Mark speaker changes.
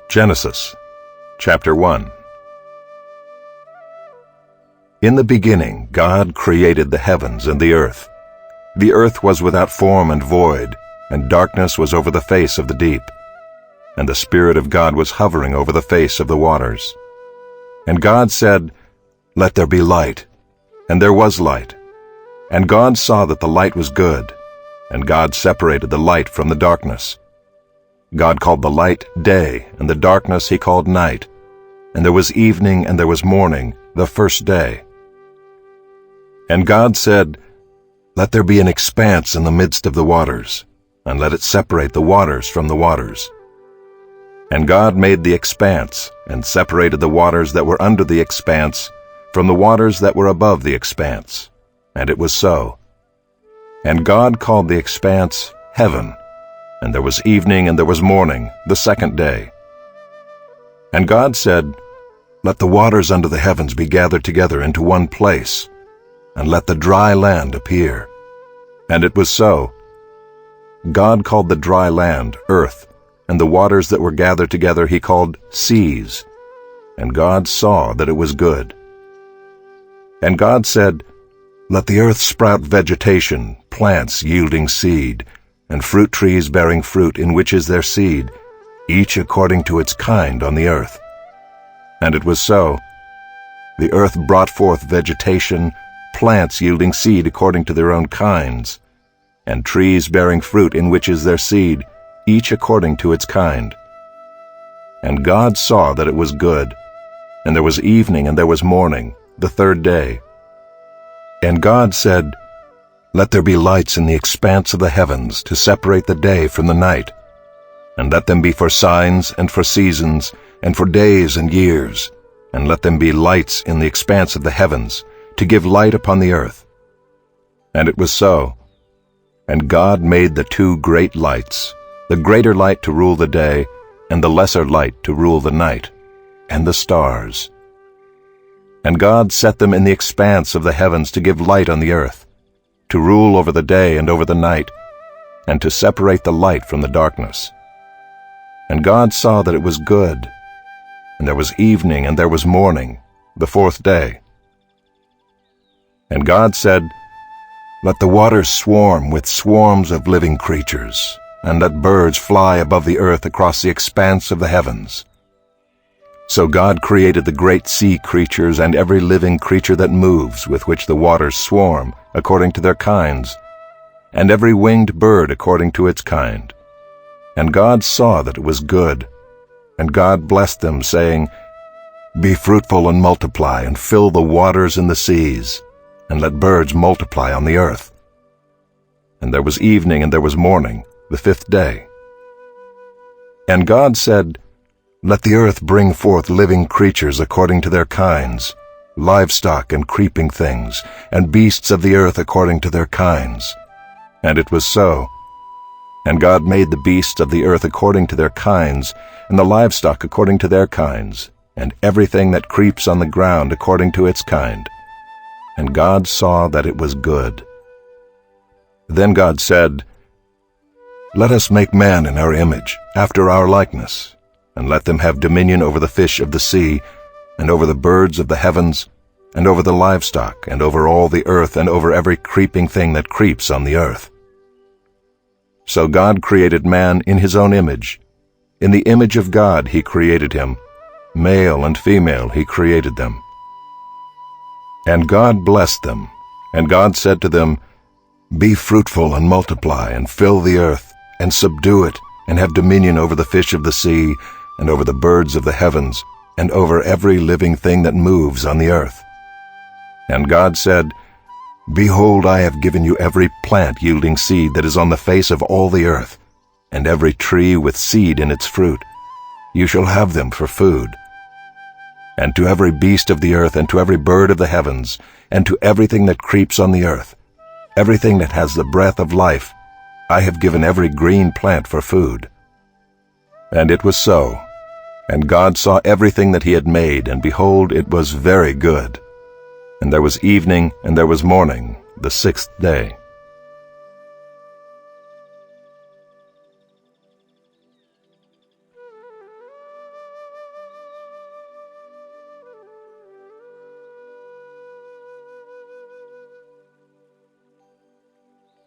Speaker 1: Genesis, chapter 1. In the beginning God created the heavens and the earth. The earth was without form and void, and darkness was over the face of the deep. And the Spirit of God was hovering over the face of the waters. And God said, "Let there be light." And there was light. And God saw that the light was good, and God separated the light from the darkness. God called the light day, and the darkness he called night. And there was evening and there was morning, the first day. And God said, "Let there be an expanse in the midst of the waters, and let it separate the waters from the waters." And God made the expanse, and separated the waters that were under the expanse from the waters that were above the expanse. And it was so. And God called the expanse heaven. And there was evening and there was morning, the second day. And God said, "Let the waters under the heavens be gathered together into one place, and let the dry land appear." And it was so. God called the dry land earth, and the waters that were gathered together he called seas. And God saw that it was good. And God said, "Let the earth sprout vegetation, plants yielding seed, and fruit trees bearing fruit in which is their seed, each according to its kind on the earth." And it was so. The earth brought forth vegetation, plants yielding seed according to their own kinds, and trees bearing fruit in which is their seed, each according to its kind. And God saw that it was good. And there was evening and there was morning, the third day. And God said, "Let there be lights in the expanse of the heavens to separate the day from the night, and let them be for signs and for seasons and for days and years, and let them be lights in the expanse of the heavens to give light upon the earth." And it was so. And God made the two great lights, the greater light to rule the day, and the lesser light to rule the night, and the stars. And God set them in the expanse of the heavens to give light on the earth, to rule over the day and over the night, and to separate the light from the darkness. And God saw that it was good. And there was evening and there was morning, the fourth day. And God said, "Let the waters swarm with swarms of living creatures, and let birds fly above the earth across the expanse of the heavens." So God created the great sea creatures and every living creature that moves, with which the waters swarm, according to their kinds, and every winged bird according to its kind. And God saw that it was good. And God blessed them, saying, "Be fruitful and multiply, and fill the waters in the seas, and let birds multiply on the earth." And there was evening and there was morning, the fifth day. And God said, "Let the earth bring forth living creatures according to their kinds, livestock and creeping things, and beasts of the earth according to their kinds." And it was so. And God made the beasts of the earth according to their kinds, and the livestock according to their kinds, and everything that creeps on the ground according to its kind. And God saw that it was good. Then God said, "Let us make man in our image, after our likeness, and let them have dominion over the fish of the sea, and over the birds of the heavens, and over the livestock, and over all the earth, and over every creeping thing that creeps on the earth." So God created man in his own image. In the image of God he created him. Male and female he created them. And God blessed them. And God said to them, "Be fruitful and multiply, and fill the earth, and subdue it, and have dominion over the fish of the sea, and over the birds of the heavens, and over every living thing that moves on the earth." And God said, "Behold, I have given you every plant yielding seed that is on the face of all the earth, and every tree with seed in its fruit. You shall have them for food. And to every beast of the earth, and to every bird of the heavens, and to everything that creeps on the earth, everything that has the breath of life, I have given every green plant for food." And it was so. And God saw everything that he had made, and behold, it was very good. And there was evening and there was morning, the sixth day.